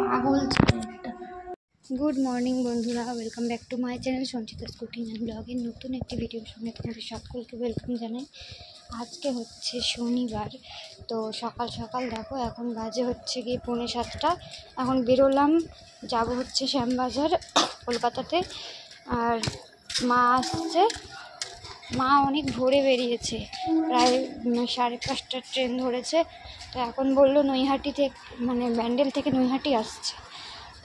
পাগল ছেলেটা। Good morning বন্ধুরা, welcome back to my channel Sanchita cooking and ব্লগের নতুন একটি ভিডিওর সঙ্গে তোমাদের সকলকে ওয়েলকাম জানাই। আজকে হচ্ছে শনিবার, তো সকাল সকাল দেখো এখন বাজে হচ্ছে গিয়ে 6:45। এখন বেরোলাম, যাব হচ্ছে শ্যামবাজার কলকাতাতে। আর মা আসছে, মা অনেক ভোরে বেরিয়েছে, প্রায় 5:30টার ট্রেন ধরেছে। তো এখন বললো নৈহাটি থেকে, মানে ব্যান্ডেল থেকে নৈহাটি আসছে।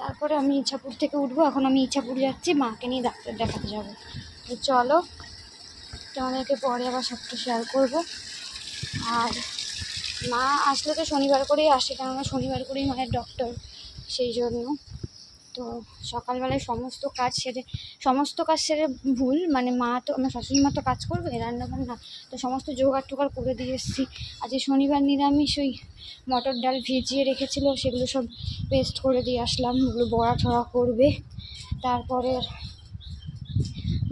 তারপরে আমি ইচ্ছাপুর থেকে উঠবো। এখন আমি ইচ্ছাপুর যাচ্ছি, মাকে নিয়ে ডাক্তার দেখাতে যাবো। তো চলো, তোমাদেরকে পরে আবার সবটা শেয়ার করবো। আর মা আসলে তো শনিবার করেই আসে, কেননা শনিবার করেই মায়ের ডক্টর, সেই জন্য। তো সকালবেলায় সমস্ত কাজ সেরে ভুল, মানে মা তো, আমার শাশুড়ি মা তো কাজ করবে রান্নাবান্না, তো সমস্ত জোগাড় টোগাড় করে দিয়ে এসেছি। আজকে শনিবার নিরামিষ, ওই মটর ডাল ভিজিয়ে রেখেছিল, সেগুলো সব পেস্ট করে দিয়ে আসলাম, ওগুলো বড়া ঠড়া করবে। তারপরে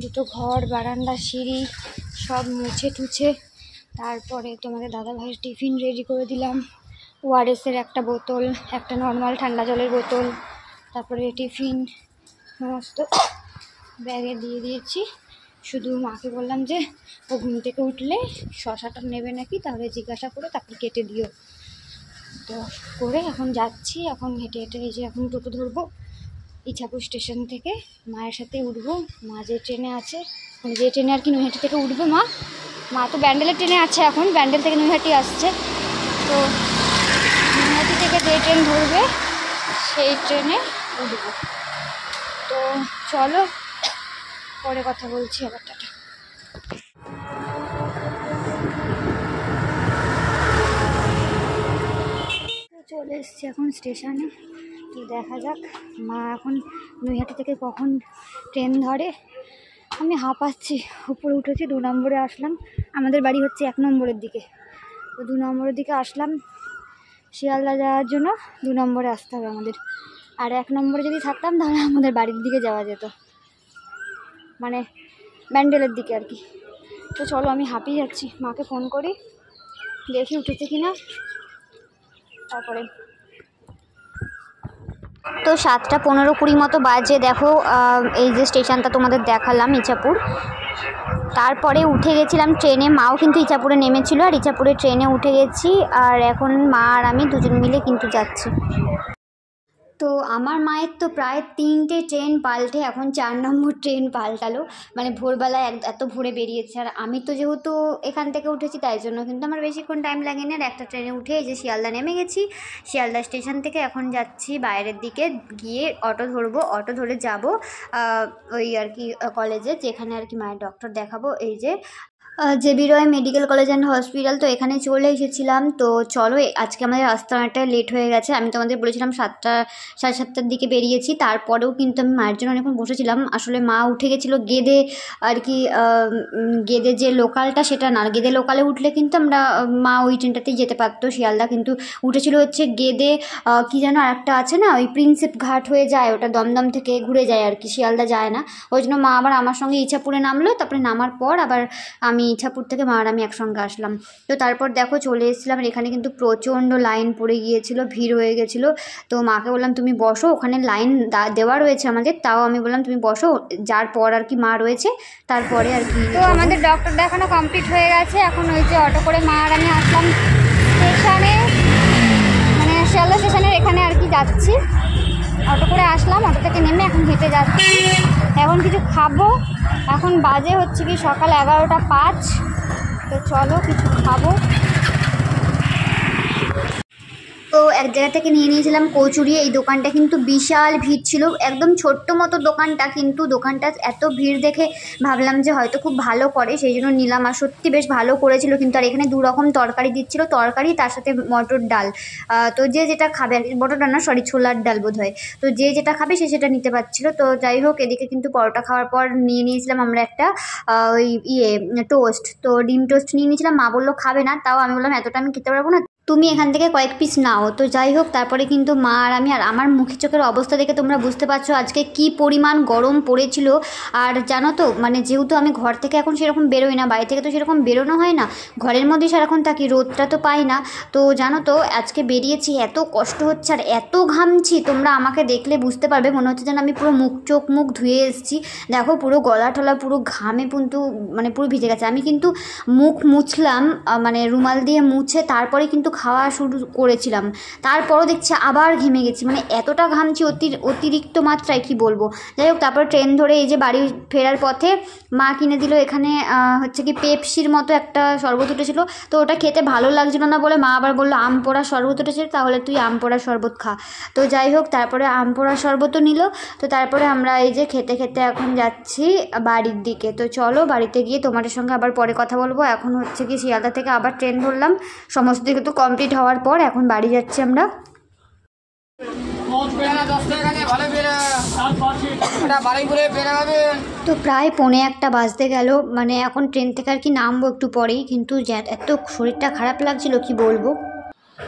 দুটো ঘর, বারান্দা, সিঁড়ি সব মুছে টুছে তারপরে তোমাদের দাদাভাইয়ের টিফিন রেডি করে দিলাম। ওআরএসের একটা বোতল, একটা নর্মাল ঠান্ডা জলের বোতল, তারপরে টিফিন সমস্ত ব্যাগে দিয়ে দিয়েছি। শুধু মাকে বললাম যে ও ঘুম থেকে উঠলে শশাটা নেবে নাকি, তাহলে জিজ্ঞাসা করে তারপর কেটে দিও। তো করে এখন যাচ্ছি, এখন হেঁটে হেঁটে এই যে এখন টোটো ধরবো ইচ্ছাপুর স্টেশন থেকে, মায়ের সাথে উঠবো। মা যে ট্রেনে আছে, মানে যে ট্রেনে আর কি নৈহাটি থেকে উঠবে মা তো ব্যান্ডেলের ট্রেনে আছে, এখন ব্যান্ডেল থেকে নৈহাটি আসছে। তো নৈহাটি থেকে যে ট্রেন ধরবে সেই ট্রেনে উঠবো। তো চলো, পরে কথা বলছি আবার, টাটা। চলে এসছি এখন স্টেশনে, তো দেখা যাক মা এখন নৈহাটি থেকে কখন ট্রেন ধরে। আমি হাঁপাচ্ছি, উপরে উঠেছি, 2 নম্বরে আসলাম। আমাদের বাড়ি হচ্ছে 1 নম্বরের দিকে, তো 2 নম্বরের দিকে আসলাম শিয়ালদা যাওয়ার জন্য। 2 নম্বরে আসতে হবে আমাদের, আর 1 নম্বরে যদি থাকতাম তাহলে আমাদের বাড়ির দিকে যাওয়া যেত, মানে ব্যান্ডেলের দিকে আর কি। তো চলো, আমি হাঁপিয়ে যাচ্ছি, মাকে ফোন করি, দেখি উঠেছে কিনা। তারপরে তো 7:15-20 মতো বাজে, দেখো এই যে স্টেশনটা তোমাদের দেখালাম ইচ্ছাপুর। তারপরে উঠে গেছিলাম ট্রেনে, মাও কিন্তু ইচ্ছাপুরে নেমেছিল, আর ইচ্ছাপুরে ট্রেনে উঠে গেছি। আর এখন মা আর আমি দুজন মিলে কিন্তু যাচ্ছি। তো আমার মায়ের তো প্রায় 3টে ট্রেন পাল্টে এখন 4 নম্বর ট্রেন পাল্টালো, মানে ভোরবেলায় এত ভোরে বেরিয়েছে। আর আমি তো যেহেতু এখান থেকে উঠেছি, তাই জন্য কিন্তু আমার বেশিক্ষণ টাইম লাগেনি। আর একটা ট্রেনে উঠে এই যে শিয়ালদা নেমে গেছি। শিয়ালদা স্টেশন থেকে এখন যাচ্ছি বাইরের দিকে, গিয়ে অটো ধরবো, অটো ধরে যাব ওই আর কি কলেজে, যেখানে আর কি মায়ের ডক্টর দেখাবো। এই যে JB Roy medical college and hospital, তো এখানে চলে এসেছিলাম। তো চলো, আজকে আমাদের আসতে অনেকটা লেট হয়ে গেছে। আমি তোমাদের বলেছিলাম 7:30 দিকে বেরিয়েছি, তারপরেও কিন্তু আমি মায়ের জন্য অনেকক্ষণ বসেছিলাম। আসলে মা উঠে গেছিলো গেদে আর কি, গেদে যে লোকালটা সেটা না, গেদে লোকালে উঠলে কিন্তু আমরা মা ওই ট্রেনটাতেই যেতে পারতো শিয়ালদা, কিন্তু উঠেছিল হচ্ছে গেদে কি যেন আর একটা আছে না, ওই প্রিন্সেপ ঘাট হয়ে যায়, ওটা দমদম থেকে ঘুরে যায় আর কি, শিয়ালদা যায় না। ওই জন্য মা আবার আমার সঙ্গে ইচ্ছাপুরে নামলো, তারপরে নামার পর আবার আমি ইচ্ছাপুর থেকে মা আর আমি একসঙ্গে আসলাম। তো তারপর দেখো চলে এসেছিলাম, এখানে কিন্তু প্রচণ্ড লাইন পড়ে গিয়েছিল, ভিড় হয়ে গেছিলো। তো মাকে বললাম তুমি বসো, ওখানে লাইন দেওয়া রয়েছে আমাদের, তাও আমি বললাম তুমি বসো, যার পর আর কি মা রয়েছে তারপরে আর কি। তো আমাদের ডক্টর দেখানো কমপ্লিট হয়ে গেছে। এখন ওই যে অটো করে মা আর আমি আসলাম স্টেশনে, মানে শিয়ালদা স্টেশনের এখানে আর কি যাচ্ছি। অটো করে আসলাম, অটো থেকে নেমে এখন হেঁটে যাচ্ছি। এখন কিছু খাবো, এখন বাজে হচ্ছে কি সকাল 11:05। তো চলো কিছু খাবো। তো এক জায়গা থেকে নিয়েছিলাম কচুরি। এই দোকানটা কিন্তু বিশাল ভিড় ছিল, একদম ছোট্ট মতো দোকানটা, কিন্তু দোকানটা এত ভিড় দেখে ভাবলাম যে হয়তো খুব ভালো করে, সেই জন্য নিলাম। আর সত্যি বেশ ভালো করেছিল কিন্তু। আর এখানে 2 রকম তরকারি দিচ্ছিল, তরকারি তার সাথে মটর ডাল। তো যে যেটা খাবে, মটর ডাল না, সরি, ছোলার ডাল বোধ হয়। তো যে যেটা খাবে সে সেটা নিতে পারছিল। তো যাই হোক, এদিকে কিন্তু পরোটা খাওয়ার পর নিয়েছিলাম আমরা একটা ওই টোস্ট, তো ডিম টোস্ট নিয়ে নিয়েছিলাম। মা বললো খাবে না, তাও আমি বললাম এতটা আমি খেতে পারবো না, তুমি এখান থেকে কয়েক পিস নাও। তো যাই হোক, তারপরে কিন্তু মা আর আমি, আর আমার মুখে চোখের অবস্থা দেখে তোমরা বুঝতে পারছো আজকে কি পরিমাণ গরম পড়েছিল। আর জানো তো মানে যেহেতু আমি ঘর থেকে এখন সেরকম বেরোই না, বাড়ি থেকে তো সেরকম বেরোনো হয় না, ঘরের মধ্যেই সারাক্ষণ থাকি, রোদটা তো পাই না। তো জানো তো আজকে বেরিয়েছি, এত কষ্ট হচ্ছে আর এত ঘামছি, তোমরা আমাকে দেখলে বুঝতে পারবে, মনে হচ্ছে যেন আমি পুরো চোখ মুখ ধুয়ে এসেছি। দেখো পুরো গলা টলা পুরো ঘামে কিন্তু মানে পুরো ভিজে গেছে। আমি কিন্তু মুখ মুছলাম মানে রুমাল দিয়ে মুছে তারপরে কিন্তু খাওয়া শুরু করেছিলাম, তারপরও দেখছি আবার ঘেমে গেছি, মানে এতটা ঘামছি অতিরিক্ত মাত্রায় কি বলবো। যাই হোক, তারপর ট্রেন ধরে এই যে বাড়ি ফেরার পথে মা কিনে দিল এখানে হচ্ছে কি পেপসির মতো একটা শরবত উঠেছিল। তো ওটা খেতে ভালো লাগছিল না বলে মা আবার বললো আম পোড়া শরবত উঠেছে, তাহলে তুই আম পোড়া শরবত খা। তো যাই হোক, তারপরে আম পোড়া শরবতও নিল। তো তারপরে আমরা এই যে খেতে খেতে এখন যাচ্ছি বাড়ির দিকে। তো চলো বাড়িতে গিয়ে তোমাদের সঙ্গে আবার পরে কথা বলবো। এখন হচ্ছে কি শিয়ালদা থেকে আবার ট্রেন ধরলাম, সমস্ত কিছু তো কমপ্লিট হওয়ার পর এখন বাড়ি যাচ্ছি আমরা। তো প্রায় 1:45 বাজতে গেল, মানে এখন ট্রেন থেকে আর কি নামবো একটু পরেই, কিন্তু এত শরীরটা খারাপ লাগছিল কি বলবো।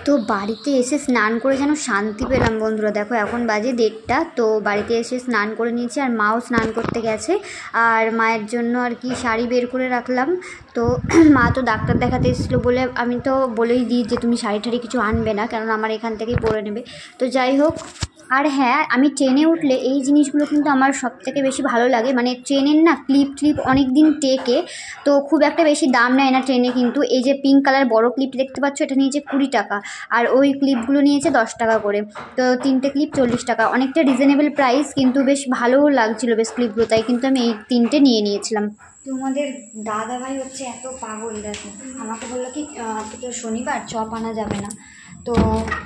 তো বাড়িতে এসে স্নান করে যেন শান্তি পেলাম বন্ধুরা। দেখো এখন বাজে 1:30, তো বাড়িতে এসে স্নান করে নিয়েছি আর মাও স্নান করতে গেছে। আর মায়ের জন্য আর কি শাড়ি বের করে রাখলাম। তো মা তো ডাক্তার দেখাতে এসেছিলো বলে আমি তো বলেই দিই যে তুমি শাড়ি ঠাড়ি কিছু আনবে না, কারণ আমার এখান থেকেই পরে নেবে। তো যাই হোক, আর হ্যাঁ, আমি ট্রেনে উঠলে এই জিনিসগুলো কিন্তু আমার সবথেকে বেশি ভালো লাগে, মানে ট্রেনের না ক্লিপ অনেক দিন টেকে, তো খুব একটা বেশি দাম নেয় না ট্রেনে। কিন্তু এই যে পিঙ্ক কালার বড় ক্লিপ দেখতে পাচ্ছ, এটা নিয়েছে 20 টাকা, আর ওই ক্লিপগুলো নিয়েছে 10 টাকা করে। তো 3টে ক্লিপ 40 টাকা, অনেকটা রিজনেবল প্রাইস, কিন্তু বেশ ভালোও লাগছিলো বেশ ক্লিপগুলো, তাই কিন্তু আমি এই 3টে নিয়েছিলাম। তোমাদের দাদা ভাই হচ্ছে এত পাগল, দেখো আমাকে বললো কি আজকে তো শনিবার, চপ আনা যাবে না, তো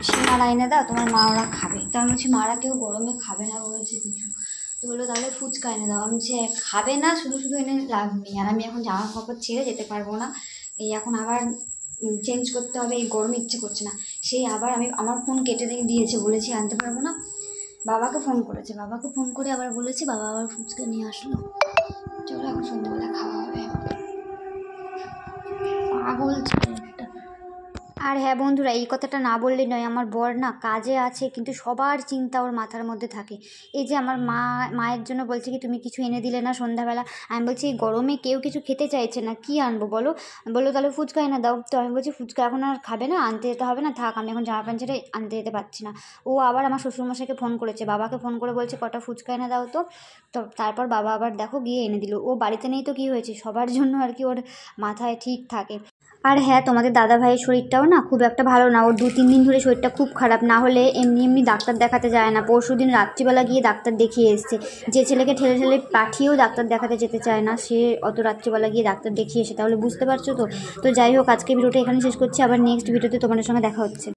সিঙ্গারা এনে দাও, তোমার মা ওরা খাবে। তো আমি বলছি মারা কেউ গরমে খাবে না বলছে কিছু, তো বললো তাহলে ফুচকা এনে দাও। আমি বলছি খাবে না, শুধু শুধু এনে লাভ নেই, আর আমি এখন জামা কাপড় ছেড়ে যেতে পারবো না, এই এখন আবার চেঞ্জ করতে হবে, এই গরমে ইচ্ছে করছে না। সেই আবার আমি আমার ফোন কেটে দিয়েছে, বলেছি আনতে পারবো না। বাবাকে ফোন করেছে, বাবাকে ফোন করে আবার বলেছি, বাবা আবার ফুচকা নিয়ে আসলো। চলো এখন সন্ধ্যাবেলা খাওয়া হবে। পাগল ছিল একটা। আর হ্যাঁ বন্ধুরা, এই কথাটা না বললে নয়, আমার বর না কাজে আছে কিন্তু সবার চিন্তা ওর মাথার মধ্যে থাকে। এই যে আমার মায়ের জন্য বলছে কি তুমি কিছু এনে দিলে না সন্ধ্যাবেলা। আমি বলছি এই গরমে কেউ কিছু খেতে চাইছে না, কি আনবো বলো। বললো তাহলে ফুচকা এনে দাও। তো আমি বলছি ফুচকা এখন আর খাবে না, আনতে যেতে হবে না, থাক, আমি এখন জামা প্যান্ট ছেড়ে আনতে যেতে পারছি না। ও আবার আমার শ্বশুরমশাইকে ফোন করেছে, বাবাকে ফোন করে বলছে কটা ফুচকা এনে দাও। তো তারপর বাবা আবার দেখো গিয়ে এনে দিল। ও বাড়িতে নেই তো কী হয়েছে, সবার জন্য আর কি ওর মাথায় ঠিক থাকে। আর হ্যাঁ, তোমাদের দাদা ভাইয়ের শরীরটাও না খুব একটা ভালো না, ওর 2-3 দিন ধরে শরীরটা খুব খারাপ, না হলে এমনি ডাক্তার দেখাতে যায় না। পরশুদিন রাত্রিবেলা গিয়ে ডাক্তার দেখিয়ে এসছে। যে ছেলেকে ঠেলে পাঠিয়েও ডাক্তার দেখাতে যেতে চায় না, সে অত রাত্রিবেলা গিয়ে ডাক্তার দেখিয়ে এসে, তাহলে বুঝতে পারছো তো। তো যাই হোক, আজকে ভিডিওটা এখানে শেষ করছি, আবার নেক্সট ভিডিওতে তোমাদের সঙ্গে দেখা হচ্ছে।